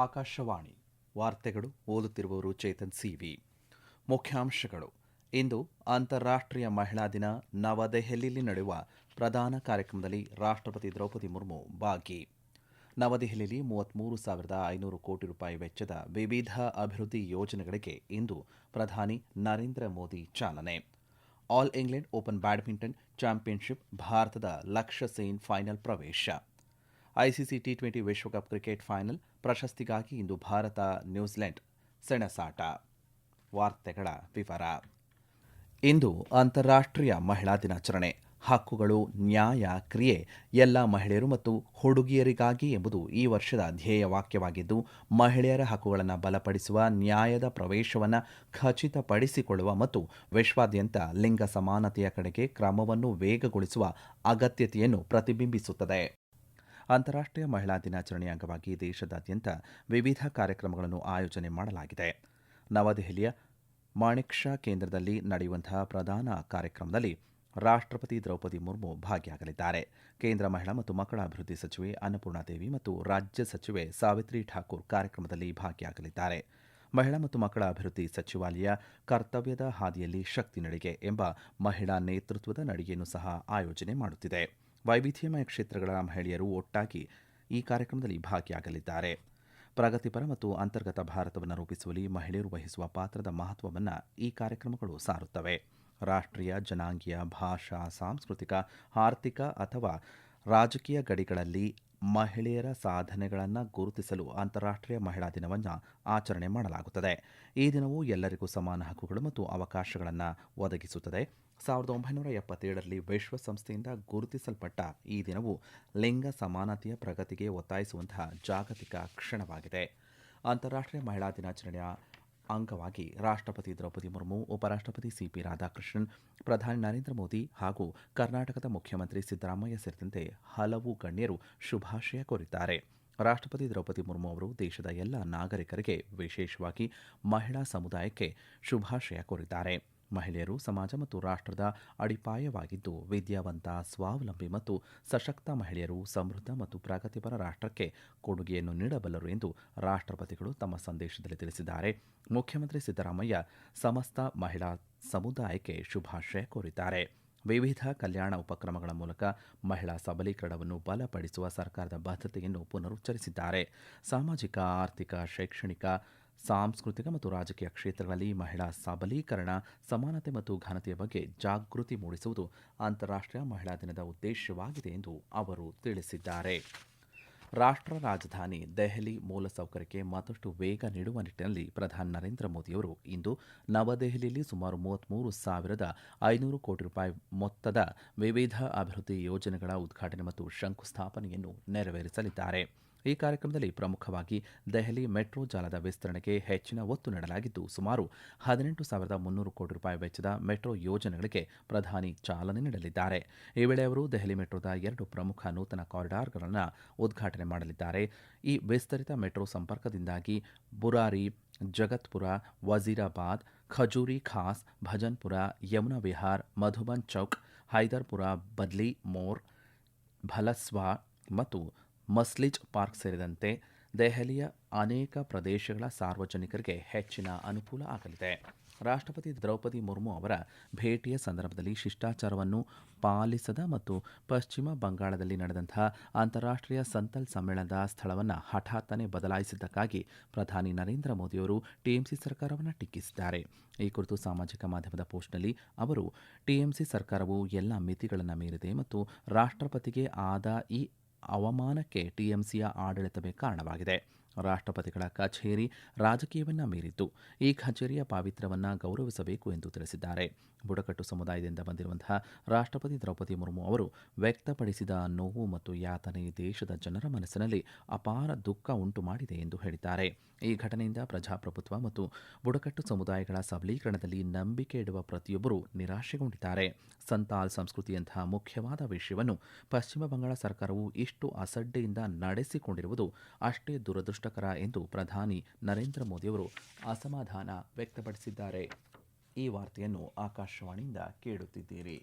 ಆಕಾಶವಾಣಿ ವಾರ್ತೆಗಳು ಓದುತ್ತಿರುವವರು ಚೇತನ್ ಸಿವಿ. ಮುಖ್ಯಾಂಶಗಳು: ಇಂದು ಅಂತಾರಾಷ್ಟ್ರೀಯ ಮಹಿಳಾ ದಿನ. ನವದೆಹಲಿಯಲ್ಲಿ ನಡೆಯುವ ಪ್ರಧಾನ ಕಾರ್ಯಕ್ರಮದಲ್ಲಿ ರಾಷ್ಟ್ರಪತಿ ದ್ರೌಪದಿ ಮುರ್ಮು ಭಾಗಿ. ನವದೆಹಲಿಯಲ್ಲಿ 33,500 ಕೋಟಿ ರೂಪಾಯಿ ವೆಚ್ಚದ ವಿವಿಧ ಅಭಿವೃದ್ಧಿ ಯೋಜನೆಗಳಿಗೆ ಇಂದು ಪ್ರಧಾನಿ ನರೇಂದ್ರ ಮೋದಿ ಚಾಲನೆ. All England open badminton championship ಭಾರತದ ಲಕ್ಷ್ಯ ಸೇನ್ ಫೈನಲ್ ಪ್ರವೇಶ. ಐಸಿಸಿ ಟಿ20 ವಿಶ್ವಕಪ್ ಕ್ರಿಕೆಟ್ ಫೈನಲ್ ಪ್ರಶಸ್ತಿಗಾಗಿ ಇಂದು ಭಾರತ ನ್ಯೂಜಿಲೆಂಡ್ ಸೆಣಸಾಟ. ವಾರ್ತೆಗಳ ವಿವರ. ಇಂದು ಅಂತಾರಾಷ್ಟ್ರೀಯ ಮಹಿಳಾ ದಿನಾಚರಣೆ. ಹಕ್ಕುಗಳು, ನ್ಯಾಯ, ಕ್ರಿಯೆ ಎಲ್ಲ ಮಹಿಳೆಯರು ಮತ್ತು ಹುಡುಗಿಯರಿಗಾಗಿ ಎಂಬುದು ಈ ವರ್ಷದ ಧ್ಯೇಯವಾಕ್ಯವಾಗಿದ್ದು, ಮಹಿಳೆಯರ ಹಕ್ಕುಗಳನ್ನು ಬಲಪಡಿಸುವ, ನ್ಯಾಯದ ಪ್ರವೇಶವನ್ನು ಖಚಿತಪಡಿಸಿಕೊಳ್ಳುವ ಮತ್ತು ವಿಶ್ವಾದ್ಯಂತ ಲಿಂಗ ಸಮಾನತೆಯ ಕಡೆಗೆ ಕ್ರಮವನ್ನು ವೇಗಗೊಳಿಸುವ ಅಗತ್ಯತೆಯನ್ನು ಪ್ರತಿಬಿಂಬಿಸುತ್ತದೆ. ಅಂತಾರಾಷ್ಟ್ರೀಯ ಮಹಿಳಾ ದಿನಾಚರಣೆಯ ಅಂಗವಾಗಿ ದೇಶದಾದ್ಯಂತ ವಿವಿಧ ಕಾರ್ಯಕ್ರಮಗಳನ್ನು ಆಯೋಜನೆ ಮಾಡಲಾಗಿದೆ. ನವದೆಹಲಿಯ ಮಾಣಿಕ್ ಷಾ ಕೇಂದ್ರದಲ್ಲಿ ನಡೆಯುವಂತಹ ಪ್ರಧಾನ ಕಾರ್ಯಕ್ರಮದಲ್ಲಿ ರಾಷ್ಟ್ರಪತಿ ದ್ರೌಪದಿ ಮುರ್ಮು ಭಾಗಿಯಾಗಲಿದ್ದಾರೆ. ಕೇಂದ್ರ ಮಹಿಳಾ ಮತ್ತು ಮಕ್ಕಳ ಅಭಿವೃದ್ಧಿ ಸಚಿವೆ ಅನ್ನಪೂರ್ಣಾದೇವಿ ಮತ್ತು ರಾಜ್ಯ ಸಚಿವೆ ಸಾವಿತ್ರಿ ಠಾಕೂರ್ ಕಾರ್ಯಕ್ರಮದಲ್ಲಿ ಭಾಗಿಯಾಗಲಿದ್ದಾರೆ. ಮಹಿಳಾ ಮತ್ತು ಮಕ್ಕಳ ಅಭಿವೃದ್ಧಿ ಸಚಿವಾಲಯ ಕರ್ತವ್ಯದ ಹಾದಿಯಲ್ಲಿ ಶಕ್ತಿ ನಡಿಗೆ ಎಂಬ ಮಹಿಳಾ ನೇತೃತ್ವದ ನಡಿಗೆಯನ್ನು ಸಹ ಆಯೋಜನೆ ಮಾಡುತ್ತಿದೆ. ವೈವಿಧ್ಯಮಯ ಕ್ಷೇತ್ರಗಳ ಮಹಿಳೆಯರು ಒಟ್ಟಾಗಿ ಈ ಕಾರ್ಯಕ್ರಮದಲ್ಲಿ ಭಾಗಿಯಾಗಲಿದ್ದಾರೆ. ಪ್ರಗತಿಪರ ಮತ್ತು ಅಂತರ್ಗತ ಭಾರತವನ್ನು ರೂಪಿಸುವಲ್ಲಿ ಮಹಿಳೆಯರು ವಹಿಸುವ ಪಾತ್ರದ ಮಹತ್ವವನ್ನು ಈ ಕಾರ್ಯಕ್ರಮಗಳು ಸಾರುತ್ತವೆ. ರಾಷ್ಟ್ರೀಯ, ಜನಾಂಗೀಯ, ಭಾಷಾ, ಸಾಂಸ್ಕೃತಿಕ, ಆರ್ಥಿಕ ಅಥವಾ ರಾಜಕೀಯ ಗಡಿಗಳಲ್ಲಿ ಮಹಿಳೆಯರ ಸಾಧನೆಗಳನ್ನು ಗುರುತಿಸಲು ಅಂತಾರಾಷ್ಟ್ರೀಯ ಮಹಿಳಾ ದಿನವನ್ನು ಆಚರಣೆ ಮಾಡಲಾಗುತ್ತದೆ. ಈ ದಿನವು ಎಲ್ಲರಿಗೂ ಸಮಾನ ಹಕ್ಕುಗಳು ಮತ್ತು ಅವಕಾಶಗಳನ್ನು ಒದಗಿಸುತ್ತದೆ. 1977ರಲ್ಲಿ ವಿಶ್ವಸಂಸ್ಥೆಯಿಂದ ಗುರುತಿಸಲ್ಪಟ್ಟ ಈ ದಿನವು ಲಿಂಗ ಸಮಾನತೆಯ ಪ್ರಗತಿಗೆ ಒತ್ತಾಯಿಸುವಂತಹ ಜಾಗತಿಕ ಕ್ಷಣವಾಗಿದೆ. ಅಂತಾರಾಷ್ಟ್ರೀಯ ಮಹಿಳಾ ದಿನಾಚರಣೆಯ ಅಂಗವಾಗಿ ರಾಷ್ಟ್ರಪತಿ ದ್ರೌಪದಿ ಮುರ್ಮು, ಉಪರಾಷ್ಟ್ರಪತಿ ಸಿಪಿ ರಾಧಾಕೃಷ್ಣನ್, ಪ್ರಧಾನಿ ನರೇಂದ್ರ ಮೋದಿ ಹಾಗೂ ಕರ್ನಾಟಕದ ಮುಖ್ಯಮಂತ್ರಿ ಸಿದ್ದರಾಮಯ್ಯ ಸೇರಿದಂತೆ ಹಲವು ಗಣ್ಯರು ಶುಭಾಶಯ ಕೋರಿದ್ದಾರೆ. ರಾಷ್ಟ್ರಪತಿ ದ್ರೌಪದಿ ಮುರ್ಮು ಅವರು ದೇಶದ ಎಲ್ಲ ನಾಗರಿಕರಿಗೆ, ವಿಶೇಷವಾಗಿ ಮಹಿಳಾ ಸಮುದಾಯಕ್ಕೆ ಶುಭಾಶಯ ಕೋರಿದ್ದಾರೆ. ಮಹಿಳೆಯರು ಸಮಾಜ ಮತ್ತು ರಾಷ್ಟ್ರದ ಅಡಿಪಾಯವಾಗಿದ್ದು, ವಿದ್ಯಾವಂತ, ಸ್ವಾವಲಂಬಿ ಮತ್ತು ಸಶಕ್ತ ಮಹಿಳೆಯರು ಸಮೃದ್ಧ ಮತ್ತು ಪ್ರಗತಿಪರ ರಾಷ್ಟ್ರಕ್ಕೆ ಕೊಡುಗೆಯನ್ನು ನೀಡಬಲ್ಲರು ಎಂದು ರಾಷ್ಟ್ರಪತಿಗಳು ತಮ್ಮ ಸಂದೇಶದಲ್ಲಿ ತಿಳಿಸಿದ್ದಾರೆ. ಮುಖ್ಯಮಂತ್ರಿ ಸಿದ್ದರಾಮಯ್ಯ ಸಮಸ್ತ ಮಹಿಳಾ ಸಮುದಾಯಕ್ಕೆ ಶುಭಾಶಯ ಕೋರಿದ್ದಾರೆ. ವಿವಿಧ ಕಲ್ಯಾಣ ಉಪಕ್ರಮಗಳ ಮೂಲಕ ಮಹಿಳಾ ಸಬಲೀಕರಣವನ್ನು ಬಲಪಡಿಸುವ ಸರ್ಕಾರದ ಬದ್ಧತೆಯನ್ನು ಪುನರುಚ್ಚರಿಸಿದ್ದಾರೆ. ಸಾಮಾಜಿಕ, ಆರ್ಥಿಕ, ಶೈಕ್ಷಣಿಕ, ಸಾಂಸ್ಕೃತಿಕ ಮತ್ತು ರಾಜಕೀಯ ಕ್ಷೇತ್ರಗಳಲ್ಲಿ ಮಹಿಳಾ ಸಬಲೀಕರಣ, ಸಮಾನತೆ ಮತ್ತು ಘನತೆಯ ಬಗ್ಗೆ ಜಾಗೃತಿ ಮೂಡಿಸುವುದು ಅಂತಾರಾಷ್ಟ್ರೀಯ ಮಹಿಳಾ ದಿನದ ಉದ್ದೇಶವಾಗಿದೆ ಎಂದು ಅವರು ತಿಳಿಸಿದ್ದಾರೆ. ರಾಷ್ಟ್ರ ರಾಜಧಾನಿ ದೆಹಲಿ ಮೂಲಸೌಕರ್ಯಕ್ಕೆ ಮತ್ತಷ್ಟು ವೇಗ ನೀಡುವ ನಿಟ್ಟಿನಲ್ಲಿ ಪ್ರಧಾನಿ ನರೇಂದ್ರ ಮೋದಿಯವರು ಇಂದು ನವದೆಹಲಿಯಲ್ಲಿ ಸುಮಾರು 33,500 ಕೋಟಿ ರೂಪಾಯಿ ಮೊತ್ತದ ವಿವಿಧ ಅಭಿವೃದ್ಧಿ ಯೋಜನೆಗಳ ಉದ್ಘಾಟನೆ ಮತ್ತು ಶಂಕುಸ್ಥಾಪನೆಯನ್ನು ನೆರವೇರಿಸಲಿದ್ದಾರೆ. ಈ ಕಾರ್ಯಕ್ರಮದಲ್ಲಿ ಪ್ರಮುಖವಾಗಿ ದೆಹಲಿ ಮೆಟ್ರೋ ಜಾಲದ ವಿಸ್ತರಣೆಗೆ ಹೆಚ್ಚಿನ ಒತ್ತು ನೀಡಲಾಗಿದ್ದು, ಸುಮಾರು 18,300 ಕೋಟಿ ರೂಪಾಯಿ ವೆಚ್ಚದ ಮೆಟ್ರೋ ಯೋಜನೆಗಳಿಗೆ ಪ್ರಧಾನಿ ಚಾಲನೆ ನೀಡಲಿದ್ದಾರೆ. ಈ ವೇಳೆ ಅವರು ದೆಹಲಿ ಮೆಟ್ರೋದ 2 ಪ್ರಮುಖ ನೂತನ ಕಾರಿಡಾರ್ಗಳನ್ನು ಉದ್ಘಾಟನೆ ಮಾಡಲಿದ್ದಾರೆ. ಈ ವಿಸ್ತರಿತ ಮೆಟ್ರೋ ಸಂಪರ್ಕದಿಂದಾಗಿ ಬುರಾರಿ, ಜಗತ್ಪುರ, ವಜೀರಾಬಾದ್, ಖಜೂರಿ ಖಾಸ್, ಭಜನ್ಪುರ, ಯಮುನಾ ವಿಹಾರ್, ಮಧುಬನ್ ಚೌಕ್, ಹೈದರ್ಪುರ, ಬದ್ಲಿ ಮೋರ್, ಭಲಸ್ವಾ ಮತ್ತು ಮಸ್ಲಿಜ್ ಪಾರ್ಕ್ ಸೇರಿದಂತೆ ದೆಹಲಿಯ ಅನೇಕ ಪ್ರದೇಶಗಳ ಸಾರ್ವಜನಿಕರಿಗೆ ಹೆಚ್ಚಿನ ಅನುಕೂಲ ಆಗಲಿದೆ. ರಾಷ್ಟ್ರಪತಿ ದ್ರೌಪದಿ ಮುರ್ಮು ಅವರ ಭೇಟಿಯ ಸಂದರ್ಭದಲ್ಲಿ ಶಿಷ್ಟಾಚಾರವನ್ನು ಪಾಲಿಸದ ಮತ್ತು ಪಶ್ಚಿಮ ಬಂಗಾಳದಲ್ಲಿ ನಡೆದಂತಹ ಅಂತಾರಾಷ್ಟ್ರೀಯ ಸಂತಲ್ ಸಮ್ಮೇಳನದ ಸ್ಥಳವನ್ನು ಹಠಾತ್ತನೆ ಬದಲಾಯಿಸಿದ್ದಕ್ಕಾಗಿ ಪ್ರಧಾನಿ ನರೇಂದ್ರ ಮೋದಿಯವರು ಟಿಎಂಸಿ ಸರ್ಕಾರವನ್ನು ಟೀಕಿಸಿದ್ದಾರೆ. ಈ ಕುರಿತು ಸಾಮಾಜಿಕ ಮಾಧ್ಯಮದ ಪೋಸ್ಟ್ನಲ್ಲಿ ಅವರು, ಟಿಎಂಸಿ ಸರ್ಕಾರವು ಎಲ್ಲ ಮಿತಿಗಳನ್ನು ಮೀರಿದೆ ಮತ್ತು ರಾಷ್ಟ್ರಪತಿಗೆ ಆದ ಈ ಅವಮಾನಕ್ಕೆ ಟಿಎಂಸಿಯ ಆಡಳಿತವೇ ಕಾರಣವಾಗಿದೆ. ರಾಷ್ಟ್ರಪತಿಗಳ ಕಚೇರಿ ರಾಜಕೀಯವನ್ನ ಮೀರಿದ್ದು, ಈ ಕಚೇರಿಯ ಪಾವಿತ್ರ್ಯವನ್ನು ಗೌರವಿಸಬೇಕು ಎಂದು ತಿಳಿಸಿದ್ದಾರೆ. ಬುಡಕಟ್ಟು ಸಮುದಾಯದಿಂದ ಬಂದಿರುವಂತಹ ರಾಷ್ಟ್ರಪತಿ ದ್ರೌಪದಿ ಮುರ್ಮು ಅವರು ವ್ಯಕ್ತಪಡಿಸಿದ ನೋವು ಮತ್ತು ಯಾತನೆ ದೇಶದ ಜನರ ಮನಸ್ಸಿನಲ್ಲಿ ಅಪಾರ ದುಃಖ ಉಂಟು ಮಾಡಿದೆ ಎಂದು ಹೇಳಿದ್ದಾರೆ. ಈ ಘಟನೆಯಿಂದ ಪ್ರಜಾಪ್ರಭುತ್ವ ಮತ್ತು ಬುಡಕಟ್ಟು ಸಮುದಾಯಗಳ ಸಬಲೀಕರಣದಲ್ಲಿ ನಂಬಿಕೆ ಇಡುವ ಪ್ರತಿಯೊಬ್ಬರೂ ನಿರಾಶೆಗೊಂಡಿದ್ದಾರೆ. ಸಂತಾಲ್ ಸಂಸ್ಕೃತಿಯಂತಹ ಮುಖ್ಯವಾದ ವಿಷಯವನ್ನು ಪಶ್ಚಿಮ ಬಂಗಾಳ ಸರ್ಕಾರವು ಇಷ್ಟು ಅಸಡ್ಡೆಯಿಂದ ನಡೆಸಿಕೊಂಡಿರುವುದು ಅಷ್ಟೇ ದುರದೃಷ್ಟಕರ ಎಂದು ಪ್ರಧಾನಿ ನರೇಂದ್ರ ಮೋದಿಯವರು ಅಸಮಾಧಾನ ವ್ಯಕ್ತಪಡಿಸಿದ್ದಾರೆ. ಈ ವಾರ್ತೆಯನ್ನು ಆಕಾಶವಾಣಿಯಿಂದ ಕೇಳುತ್ತಿದ್ದೀರಿ.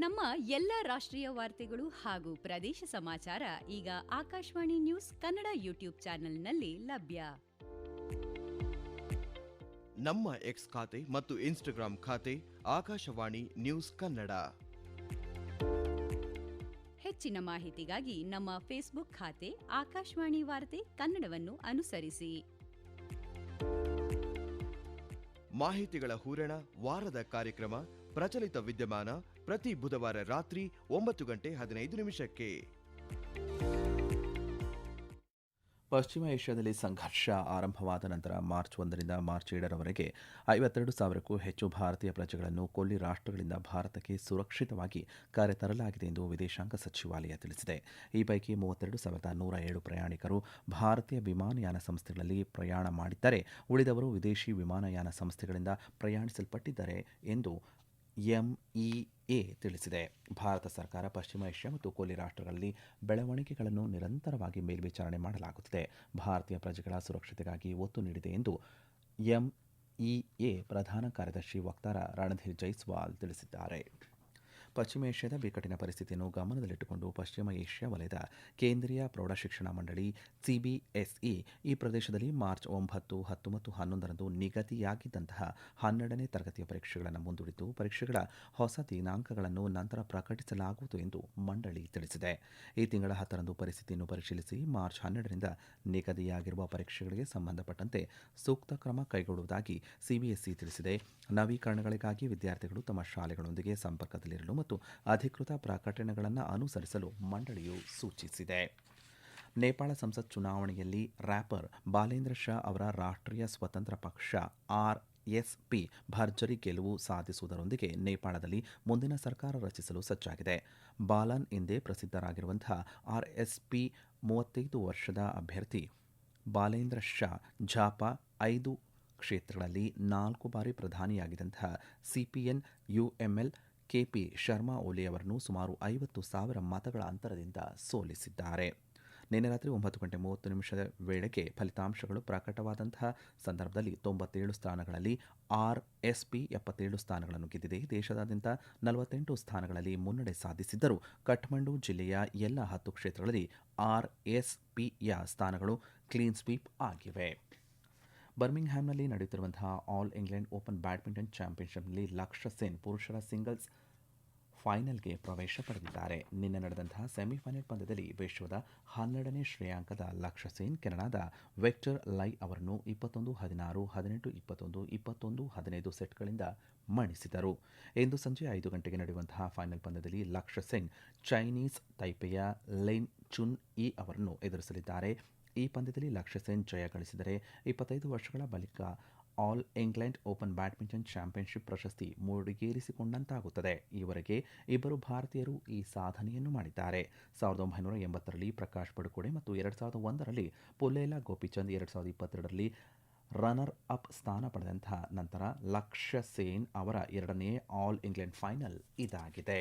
ನಮ್ಮ ಎಲ್ಲ ರಾಷ್ಟ್ರೀಯ ವಾರ್ತೆಗಳು ಹಾಗೂ ಪ್ರದೇಶ ಸಮಾಚಾರ ಈಗ ಆಕಾಶವಾಣಿ ನ್ಯೂಸ್ ಕನ್ನಡ ಯೂಟ್ಯೂಬ್ ಚಾನೆಲ್ನಲ್ಲಿ ಲಭ್ಯ. ನಮ್ಮ ಎಕ್ಸ್ ಖಾತೆ ಮತ್ತು ಇನ್ಸ್ಟಾಗ್ರಾಂ ಖಾತೆ ಆಕಾಶವಾಣಿ ನ್ಯೂಸ್ ಕನ್ನಡ. ಹೆಚ್ಚಿನ ಮಾಹಿತಿಗಾಗಿ ನಮ್ಮ ಫೇಸ್ಬುಕ್ ಖಾತೆ ಆಕಾಶವಾಣಿ ವಾರ್ತೆ ಕನ್ನಡವನ್ನು ಅನುಸರಿಸಿ. ಮಾಹಿತಿಗಳ ಹೂರಣ, ವಾರದ ಕಾರ್ಯಕ್ರಮ, ಪ್ರಚಲಿತ ವಿದ್ಯಮಾನ ಪ್ರತಿ ಬುಧವಾರ ರಾತ್ರಿ 9:15 ಪಶ್ಚಿಮ ಏಷ್ಯಾದಲ್ಲಿ ಸಂಘರ್ಷ ಆರಂಭವಾದ ನಂತರ ಮಾರ್ಚ್ 1ರಿಂದ ಮಾರ್ಚ್ 7ರವರೆಗೆ 52,000ಕ್ಕೂ ಹೆಚ್ಚು ಭಾರತೀಯ ಪ್ರಜೆಗಳನ್ನು ಕೊಲ್ಲಿ ರಾಷ್ಟ್ರಗಳಿಂದ ಭಾರತಕ್ಕೆ ಸುರಕ್ಷಿತವಾಗಿ ಕರೆತರಲಾಗಿದೆ ಎಂದು ವಿದೇಶಾಂಗ ಸಚಿವಾಲಯ ತಿಳಿಸಿದೆ. ಈ ಪೈಕಿ 32,107 ಪ್ರಯಾಣಿಕರು ಭಾರತೀಯ ವಿಮಾನಯಾನ ಸಂಸ್ಥೆಗಳಲ್ಲಿ ಪ್ರಯಾಣ ಮಾಡಿದ್ದರೆ, ಉಳಿದವರು ವಿದೇಶಿ ವಿಮಾನಯಾನ ಸಂಸ್ಥೆಗಳಿಂದ ಪ್ರಯಾಣಿಸಲ್ಪಟ್ಟಿದ್ದಾರೆ ಎಂದು ಎಂಇಎ ತಿಳಿಸಿದೆ. ಭಾರತ ಸರ್ಕಾರ ಪಶ್ಚಿಮ ಏಷ್ಯಾ ಮತ್ತು ಕೊಲ್ಲಿ ರಾಷ್ಟ್ರಗಳಲ್ಲಿ ಬೆಳವಣಿಗೆಗಳನ್ನು ನಿರಂತರವಾಗಿ ಮೇಲ್ವಿಚಾರಣೆ ಮಾಡಲಾಗುತ್ತಿದೆ. ಭಾರತೀಯ ಪ್ರಜೆಗಳ ಸುರಕ್ಷತೆಗಾಗಿ ಒತ್ತು ನೀಡಿದೆ ಎಂದು ಎಂಇಎ ಪ್ರಧಾನ ಕಾರ್ಯದರ್ಶಿ ವಕ್ತಾರ ರಣಧೀರ್ ಜೈಸ್ವಾಲ್ ತಿಳಿಸಿದ್ದಾರೆ. ಪಶ್ಚಿಮ ಏಷ್ಯಾದ ಬಿಕ್ಕಟ್ಟಿನ ಪರಿಸ್ಥಿತಿಯನ್ನು ಗಮನದಲ್ಲಿಟ್ಟುಕೊಂಡು ಪಶ್ಚಿಮ ಏಷ್ಯಾ ವಲಯದ ಕೇಂದ್ರೀಯ ಪ್ರೌಢಶಿಕ್ಷಣ ಮಂಡಳಿ ಸಿಬಿಎಸ್ಇ ಈ ಪ್ರದೇಶದಲ್ಲಿ ಮಾರ್ಚ್ 9, 10 ಮತ್ತು 11ರಂದು ನಿಗದಿಯಾಗಿದ್ದಂತಹ 12ನೇ ತರಗತಿಯ ಪರೀಕ್ಷೆಗಳನ್ನು ಮುಂದೂಡಿದ್ದು, ಪರೀಕ್ಷೆಗಳ ಹೊಸ ದಿನಾಂಕಗಳನ್ನು ನಂತರ ಪ್ರಕಟಿಸಲಾಗುವುದು ಎಂದು ಮಂಡಳಿ ತಿಳಿಸಿದೆ. ಈ ತಿಂಗಳ 10ರಂದು ಪರಿಸ್ಥಿತಿಯನ್ನು ಪರಿಶೀಲಿಸಿ ಮಾರ್ಚ್ 12ರಿಂದ ನಿಗದಿಯಾಗಿರುವ ಪರೀಕ್ಷೆಗಳಿಗೆ ಸಂಬಂಧಪಟ್ಟಂತೆ ಸೂಕ್ತ ಕ್ರಮ ಕೈಗೊಳ್ಳುವುದಾಗಿ ಸಿಬಿಎಸ್ಇ ತಿಳಿಸಿದೆ. ನವೀಕರಣಗಳಿಗಾಗಿ ವಿದ್ಯಾರ್ಥಿಗಳು ತಮ್ಮ ಶಾಲೆಗಳೊಂದಿಗೆ ಸಂಪರ್ಕದಲ್ಲಿರಲು ಮತ್ತು ಅಧಿಕೃತ ಪ್ರಕಟಣೆಗಳನ್ನು ಅನುಸರಿಸಲು ಮಂಡಳಿಯು ಸೂಚಿಸಿದೆ. ನೇಪಾಳ ಸಂಸತ್ ಚುನಾವಣೆಯಲ್ಲಿ ರ್ಯಾಪರ್ ಬಾಲೇಂದ್ರ ಶಾ ಅವರ ರಾಷ್ಟ್ರೀಯ ಸ್ವತಂತ್ರ ಪಕ್ಷ ಆರ್ಎಸ್ಪಿ ಭರ್ಜರಿ ಗೆಲುವು ಸಾಧಿಸುವುದರೊಂದಿಗೆ ನೇಪಾಳದಲ್ಲಿ ಮುಂದಿನ ಸರ್ಕಾರ ರಚಿಸಲು ಸಜ್ಜಾಗಿದೆ. ಬಾಲನ್ ಎಂದೇ ಪ್ರಸಿದ್ಧರಾಗಿರುವಂತಹ ಆರ್ಎಸ್ಪಿ 35 ವರ್ಷದ ಅಭ್ಯರ್ಥಿ ಬಾಲೇಂದ್ರ ಶಾ ಝಾಪಾ 5 ಕ್ಷೇತ್ರಗಳಲ್ಲಿ 4 ಬಾರಿ ಪ್ರಧಾನಿಯಾಗಿದ್ದಂತಹ CPN UML KP Sharma Oli ಅವರನ್ನು ಸುಮಾರು 50,000 ಮತಗಳ ಅಂತರದಿಂದ ಸೋಲಿಸಿದ್ದಾರೆ. ನಿನ್ನೆ ರಾತ್ರಿ 9:30 ವೇಳೆಗೆ ಫಲಿತಾಂಶಗಳು ಪ್ರಕಟವಾದಂತಹ ಸಂದರ್ಭದಲ್ಲಿ 97 ಸ್ಥಾನಗಳಲ್ಲಿ ಆರ್ಎಸ್ಪಿ 77 ಸ್ಥಾನಗಳನ್ನು ಗೆದ್ದಿದೆ. ದೇಶದಾದ್ಯಂತ 48 ಸ್ಥಾನಗಳಲ್ಲಿ ಮುನ್ನಡೆ ಸಾಧಿಸಿದ್ದರೂ ಕಠ್ಮಂಡು ಜಿಲ್ಲೆಯ ಎಲ್ಲ 10 ಕ್ಷೇತ್ರಗಳಲ್ಲಿ ಆರ್ಎಸ್ಪಿಯ ಸ್ಥಾನಗಳು ಕ್ಲೀನ್ ಸ್ವೀಪ್ ಆಗಿವೆ. ಬರ್ಮಿಂಗ್ಹ್ಯಾಮ್ನಲ್ಲಿ ನಡೆಯುತ್ತಿರುವಂತಹ ಆಲ್ ಇಂಗ್ಲೆಂಡ್ ಓಪನ್ ಬ್ಯಾಡ್ಮಿಂಟನ್ ಚಾಂಪಿಯನ್ಶಿಪ್ನಲ್ಲಿ ಲಕ್ಷ್ಯ ಸೇನ್ ಪುರುಷರ ಸಿಂಗಲ್ಸ್ ಫೈನಲ್ಗೆ ಪ್ರವೇಶ ಪಡೆದಿದ್ದಾರೆ. ನಿನ್ನೆ ನಡೆದಂತಹ ಸೆಮಿಫೈನಲ್ ಪಂದ್ಯದಲ್ಲಿ ವಿಶ್ವದ 12ನೇ ಶ್ರೇಯಾಂಕದ ಲಕ್ಷ್ಯ ಸೇನ್ ಕೆನಡಾದ ವಿಕ್ಟರ್ ಲೈ ಅವರನ್ನು 21-16, 18-21, 21-15 ಸೆಟ್ಗಳಿಂದ ಮಣಿಸಿದರು. ಇಂದು ಸಂಜೆ 5 ಗಂಟೆಗೆ ನಡೆಯುವಂತಹ ಫೈನಲ್ ಪಂದ್ಯದಲ್ಲಿ ಲಕ್ಷ್ಯ ಸೇನ್ ಚೈನೀಸ್ ತೈಪೆಯ ಲೆನ್ ಚುನ್ ಇ ಅವರನ್ನು ಎದುರಿಸಲಿದ್ದಾರೆ. ಈ ಪಂದ್ಯದಲ್ಲಿ ಲಕ್ಷ್ಯ ಸೇನ್ ಜಯ ಗಳಿಸಿದರೆ 25 ವರ್ಷಗಳ ಬಳಿಕ all England open badminton championship ಪ್ರಶಸ್ತಿ ಮುಡಿಗೇರಿಸಿಕೊಂಡಂತಾಗುತ್ತದೆ. ಈವರೆಗೆ ಇಬ್ಬರು ಭಾರತೀಯರು ಈ ಸಾಧನೆಯನ್ನು ಮಾಡಿದ್ದಾರೆ. 1980ರಲ್ಲಿ ಪ್ರಕಾಶ್ ಪಡುಕೋಡೆ ಮತ್ತು 2001ರಲ್ಲಿ ಪುಲ್ಲೇಲ ಗೋಪಿಚಂದ್, 2022ರಲ್ಲಿ ರನ್ನರ್ ಅಪ್ ಸ್ಥಾನ ಪಡೆದಂತಹ ನಂತರ ಲಕ್ಷ್ಯ ಸೇನ್ ಅವರ 2ನೇ ಆಲ್ ಇಂಗ್ಲೆಂಡ್ ಫೈನಲ್ ಇದಾಗಿದೆ.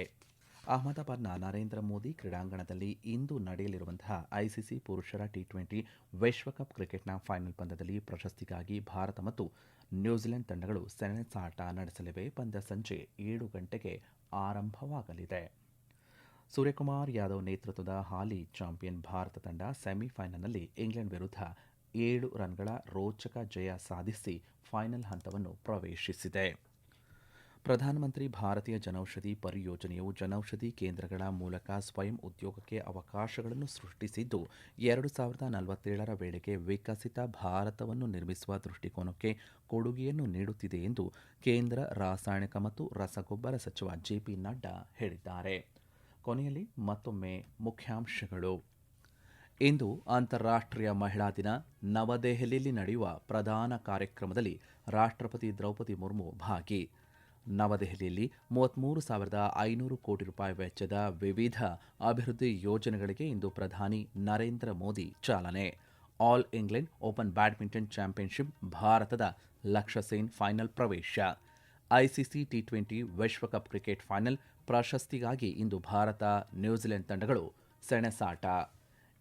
ಅಹಮದಾಬಾದ್ನ ನರೇಂದ್ರ ಮೋದಿ ಕ್ರೀಡಾಂಗಣದಲ್ಲಿ ಇಂದು ನಡೆಯಲಿರುವಂತಹ ಐಸಿಸಿ ಪುರುಷರ ಟಿ20 ವಿಶ್ವಕಪ್ ಕ್ರಿಕೆಟ್ನ ಫೈನಲ್ ಪಂದ್ಯದಲ್ಲಿ ಪ್ರಶಸ್ತಿಗಾಗಿ ಭಾರತ ಮತ್ತು ನ್ಯೂಜಿಲೆಂಡ್ ತಂಡಗಳು ಸೆಣಸಾಟ ನಡೆಸಲಿವೆ. ಪಂದ್ಯ ಸಂಜೆ 7 ಗಂಟೆಗೆ ಆರಂಭವಾಗಲಿದೆ. ಸೂರ್ಯಕುಮಾರ್ ಯಾದವ್ ನೇತೃತ್ವದ ಹಾಲಿ ಚಾಂಪಿಯನ್ ಭಾರತ ತಂಡ ಸೆಮಿಫೈನಲ್ನಲ್ಲಿ ಇಂಗ್ಲೆಂಡ್ ವಿರುದ್ಧ 7 ರನ್ಗಳ ರೋಚಕ ಜಯ ಸಾಧಿಸಿ ಫೈನಲ್ ಹಂತವನ್ನು ಪ್ರವೇಶಿಸಿದೆ. ಪ್ರಧಾನಮಂತ್ರಿ ಭಾರತೀಯ ಜನೌಷಧಿ ಪರಿಯೋಜನೆಯು ಜನೌಷಧಿ ಕೇಂದ್ರಗಳ ಮೂಲಕ ಸ್ವಯಂ ಉದ್ಯೋಗಕ್ಕೆ ಅವಕಾಶಗಳನ್ನು ಸೃಷ್ಟಿಸಿದ್ದು, 2047ರ ವೇಳೆಗೆ ವಿಕಸಿತ ಭಾರತವನ್ನು ನಿರ್ಮಿಸುವ ದೃಷ್ಟಿಕೋನಕ್ಕೆ ಕೊಡುಗೆಯನ್ನು ನೀಡುತ್ತಿದೆ ಎಂದು ಕೇಂದ್ರ ರಾಸಾಯನಿಕ ಮತ್ತು ರಸಗೊಬ್ಬರ ಸಚಿವ ಜೆಪಿ ನಡ್ಡಾ ಹೇಳಿದ್ದಾರೆ. ಕೊನೆಯಲ್ಲಿ ಮತ್ತೊಮ್ಮೆ ಮುಖ್ಯಾಂಶಗಳು. ಇಂದು ಅಂತಾರಾಷ್ಟ್ರೀಯ ಮಹಿಳಾ ದಿನ. ನವದೆಹಲಿಯಲ್ಲಿ ನಡೆಯುವ ಪ್ರಧಾನ ಕಾರ್ಯಕ್ರಮದಲ್ಲಿ ರಾಷ್ಟ್ರಪತಿ ದ್ರೌಪದಿ ಮುರ್ಮು ಭಾಗಿ. ನವದೆಹಲಿಯಲ್ಲಿ 33,500 ಕೋಟಿ ರೂಪಾಯಿ ವೆಚ್ಚದ ವಿವಿಧ ಅಭಿವೃದ್ಧಿ ಯೋಜನೆಗಳಿಗೆ ಇಂದು ಪ್ರಧಾನಿ ನರೇಂದ್ರ ಮೋದಿ ಚಾಲನೆ. All England open badminton championship ಭಾರತದ ಲಕ್ಷ್ಯ ಸೇನ್ ಫೈನಲ್ ಪ್ರವೇಶ. ಐಸಿಸಿ ಟಿ20 ವಿಶ್ವಕಪ್ ಕ್ರಿಕೆಟ್ ಫೈನಲ್ ಪ್ರಶಸ್ತಿಗಾಗಿ ಇಂದು ಭಾರತ ನ್ಯೂಜಿಲೆಂಡ್ ತಂಡಗಳು ಸೆಣಸಾಟ.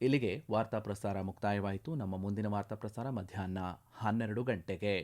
ಇಲ್ಲಿಗೆ ವಾರ್ತಾ ಪ್ರಸಾರ ಮುಕ್ತಾಯವಾಯಿತು. ನಮ್ಮ ಮುಂದಿನ ವಾರ್ತಾ ಪ್ರಸಾರ ಮಧ್ಯಾಹ್ನ 12 ಗಂಟೆಗೆ.